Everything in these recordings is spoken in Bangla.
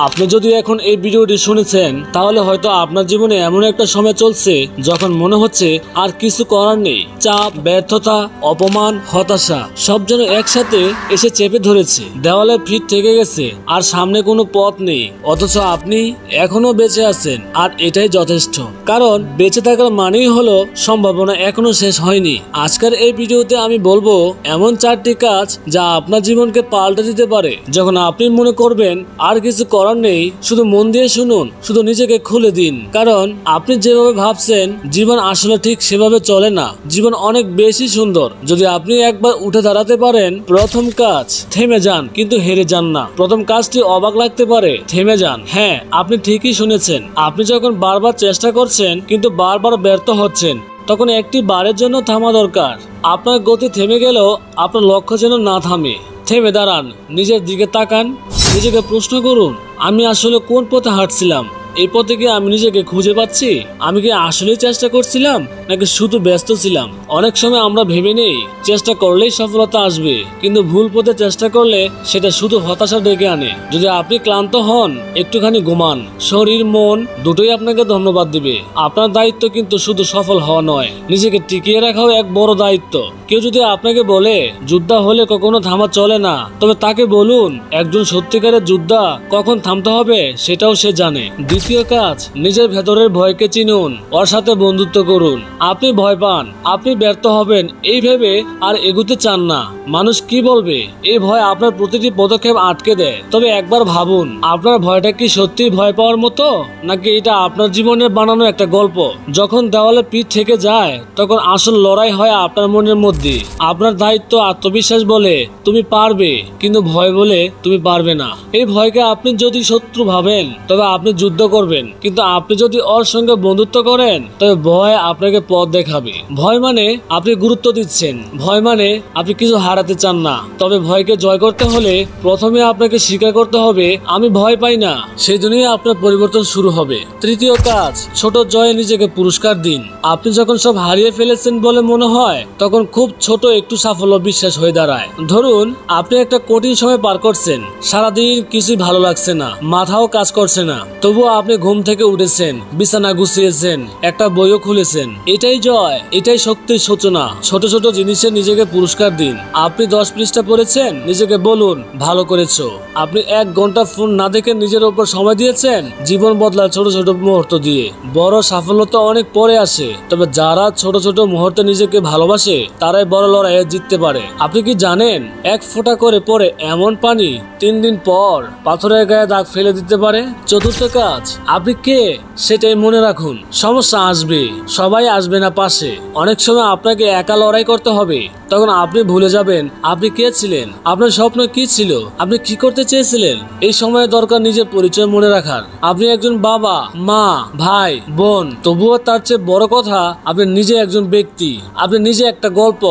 আপনি যদি এখন এই ভিডিওটি শুনেছেন তাহলে হয়তো আপনার জীবনে এমন একটা সময় চলছে যখন মনে হচ্ছে আর কিছু করার নেই। চাপ, ব্যর্থতা, অপমান, হতাশা সব যেন একসাথে এসে চেপে ধরেছে। দেওয়ালে ফিট থেকে গেছে আর সামনে কোনো পথ নেই, অথচ আপনি এখনো বেঁচে আছেন আর এটাই যথেষ্ট। কারণ বেঁচে থাকার মানেই হলো সম্ভাবনা এখনো শেষ হয়নি। আজকের এই ভিডিওতে আমি বলবো এমন 4টি কাজ যা আপনার জীবনকে পাল্টে দিতে পারে। যখন আপনি মনে করবেন আর কিছু করার নেই, শুধু মন দিয়ে শুনুন, শুধু নিজেকে খুলে দিন। কারণ আপনি যেভাবে ভাবছেন জীবন আসলে ঠিক সেভাবে চলে না। জীবন অনেক বেশি সুন্দর যদি আপনি একবার উঠে দাঁড়াতে পারেন। প্রথম কাজ, থেমে যান কিন্তু হেরে যান না। প্রথম কাজটি অবাক লাগতে পারে, থেমে যান। হ্যাঁ, আপনি ঠিকই শুনেছেন। আপনি যখন বারবার চেষ্টা করছেন কিন্তু বারবার ব্যর্থ হচ্ছেন, তখন একটি বারের জন্য থামা দরকার। আপনার গতি থেমে গেলেও আপনার লক্ষ্য যেন না থামে। থেমে দাঁড়ান, নিজের দিকে তাকান, নিজেকে প্রশ্ন করুন, আমি আসলে কোন পথে হাঁটছিলাম? এই পথে কি আমি নিজেকে খুঁজে পাচ্ছি? আমি কি আসলেই চেষ্টা করছিলাম নাকি শুধু ব্যস্ত ছিলাম? অনেক সময় আমরা ভেবে নেই চেষ্টা করলেই সফলতা আসবে, কিন্তু ভুল পথে চেষ্টা করলে সেটা শুধু হতাশা ডেকে আনে। যদি আপনি ক্লান্ত হন, একটুখানি ঘুমান। শরীর মন দুটোই আপনাকে ধন্যবাদ দিবে। আপনার দায়িত্ব কিন্তু শুধু সফল হওয়া নয়, নিজেকে টিকিয়ে রাখাও এক বড় দায়িত্ব। কেউ যদি আপনাকে বলে যোদ্ধা হলে কখনো থামা চলে না, তবে তাকে বলুন একজন সত্যিকারের যোদ্ধা কখন থামতে হবে সেটাও সে জানে। দ্বিতীয় কাজ, নিজের ভেতরের ভয়কে চিনুন, ওর সাথে বন্ধুত্ব করুন। আপনি ভয় পান, আপনি ব্যর্থ হবেন এই ভেবে আর এগুতে চান না। মানুষ কি বলবে, এই ভয় আপনার প্রতিটি পদক্ষেপ আটকে দেয়। তবে একবার ভাবুন, আপনার ভয়টা কি সত্যি ভয় পাওয়ার মতো, নাকি এটা আপনার জীবনের বানানো একটা গল্প? যখন দেওয়ালে পিঠ থেকে যায় তখন আসল লড়াই হয় আপনার মনের মধ্যে। আপনার দায়িত্ব আত্মবিশ্বাস বলে তুমি পারবে, কিন্তু ভয় বলে তুমি পারবে না। এই ভয়কে আপনি যদি শত্রু ভাবেন তবে আপনি যুদ্ধ করবেন, কিন্তু আপনি যদি ওর সঙ্গে বন্ধুত্ব করেন তবে ভয় আপনাকে পথ দেখাবে। ভয় মানে আপনি গুরুত্ব দিচ্ছেন, ভয় মানে আপনি কিছু হারাতে চান না। তবে ভয়কে জয় করতে হলে প্রথমে আপনাকে স্বীকার করতে হবে আমি ভয় পাই না। সেই দিনই আপনার পরিবর্তন শুরু হবে। তৃতীয় কাজ, ছোট জয়ে নিজেকে পুরস্কার দিন। আপনি যখন সব হারিয়ে ফেলেছেন বলে মনে হয়, তখন খুব ছোট একটু সাফল্য বিশ্বাস হয়ে দাঁড়ায়। ধরুন আপনি একটা কঠিন সময় পার করছেন, সারাদিন কিছুই ভালো লাগছে না, মাথাও কাজ করছে না, তবুও আপনি ঘুম থেকে উঠেছেন, বিছানা গুছিয়েছেন, একটা বইও খুলেছেন। এটাই জয়, এটাই শক্তির সূচনা। ছোট ছোট জিনিসে নিজেকে পুরস্কার দিন। আপনি 10 পৃষ্ঠা পড়েছেন, নিজেকে বলুন ভালো করেছো। আপনি 1 ঘন্টা ফোন না দেখে নিজের উপর সময় দিয়েছেন। জীবন বদলায় ছোট ছোট মুহূর্ত দিয়ে। বড় সাফল্য তো অনেক পরে আসে, তবে যারা ছোট ছোট মুহূর্তে নিজেকে ভালোবাসে তারাই বড় লড়াইয়ে জিততে পারে। আপনি কি জানেন 1 ফোঁটা করে পরে এমন পানি 3 দিন পর পাথরের গায়ে দাগ ফেলে দিতে পারে? চতুর্থ কাজ, আপনি কে সেটাই মনে রাখুন। সমস্যা আসবে, সবাই আসবে না পাশে। অনেক সময় আপনাকে একা লড়াই করতে হবে। তখন আপনি ভুলে যাবেন আপনি কে ছিলেন, আপনার স্বপ্ন কি ছিল, আপনি কি করতে চেয়েছিলেন। এই সময় দরকার নিজের পরিচয় মনে রাখার। আপনি একজন বাবা, মা, ভাই, বোন, তবুও তার চেয়ে বড় কথা আপনি নিজে একজন ব্যক্তি। আপনি নিজে একটা গল্প।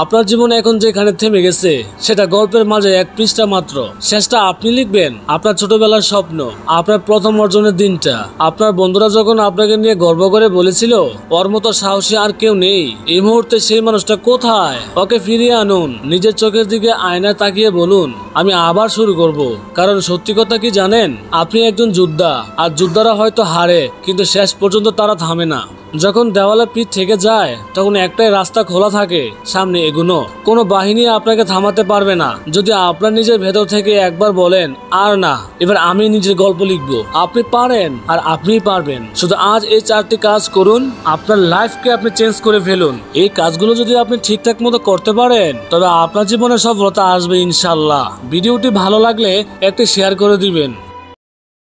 আপনার জীবন এখন যেখানে থেমে গেছে সেটা গল্পের মাঝে 1 পৃষ্ঠা মাত্র। শেষটা আপনি লিখবেন। আপনার ছোটবেলার স্বপ্ন, আপনার প্রথম অর্জনের দিনটা, আপনার বন্ধুরা যখন আপনাকে নিয়ে গর্ব করে বলেছিল ওর মতো সাহসী আর কেউ নেই। এই মুহূর্তে সেই মানুষটা কোথায়? ওকে ফিরিয়ে আনুন। নিজের চোখের দিকে আয়নায় তাকিয়ে বলুন আমি আবার শুরু করব। কারণ সত্যি কথা কি জানেন, আপনি একজন যোদ্ধা। আর যোদ্ধারা হয়তো হারে, কিন্তু শেষ পর্যন্ত তারা থামে না। যখন দেওয়ালে পিঠ থেকে যায় তখন একটাই রাস্তা খোলা থাকে, সামনে এগুনো। কোনো বাহিনী আপনাকে থামাতে পারবে না যদি আপনার নিজের ভেতর থেকে একবার বলেন আর না, এবার আমি নিজের গল্প লিখবো। আপনি পারেন আর আপনিই পারবেন। শুধু আজ এই 4টি কাজ করুন, আপনার লাইফকে আপনি চেঞ্জ করে ফেলুন। এই কাজগুলো যদি আপনি ঠিকঠাক মতো করতে পারেন তবে আপনার জীবনে সফলতা আসবে ইনশাল্লাহ। ভিডিওটি ভালো লাগলে একটি শেয়ার করে দিবেন।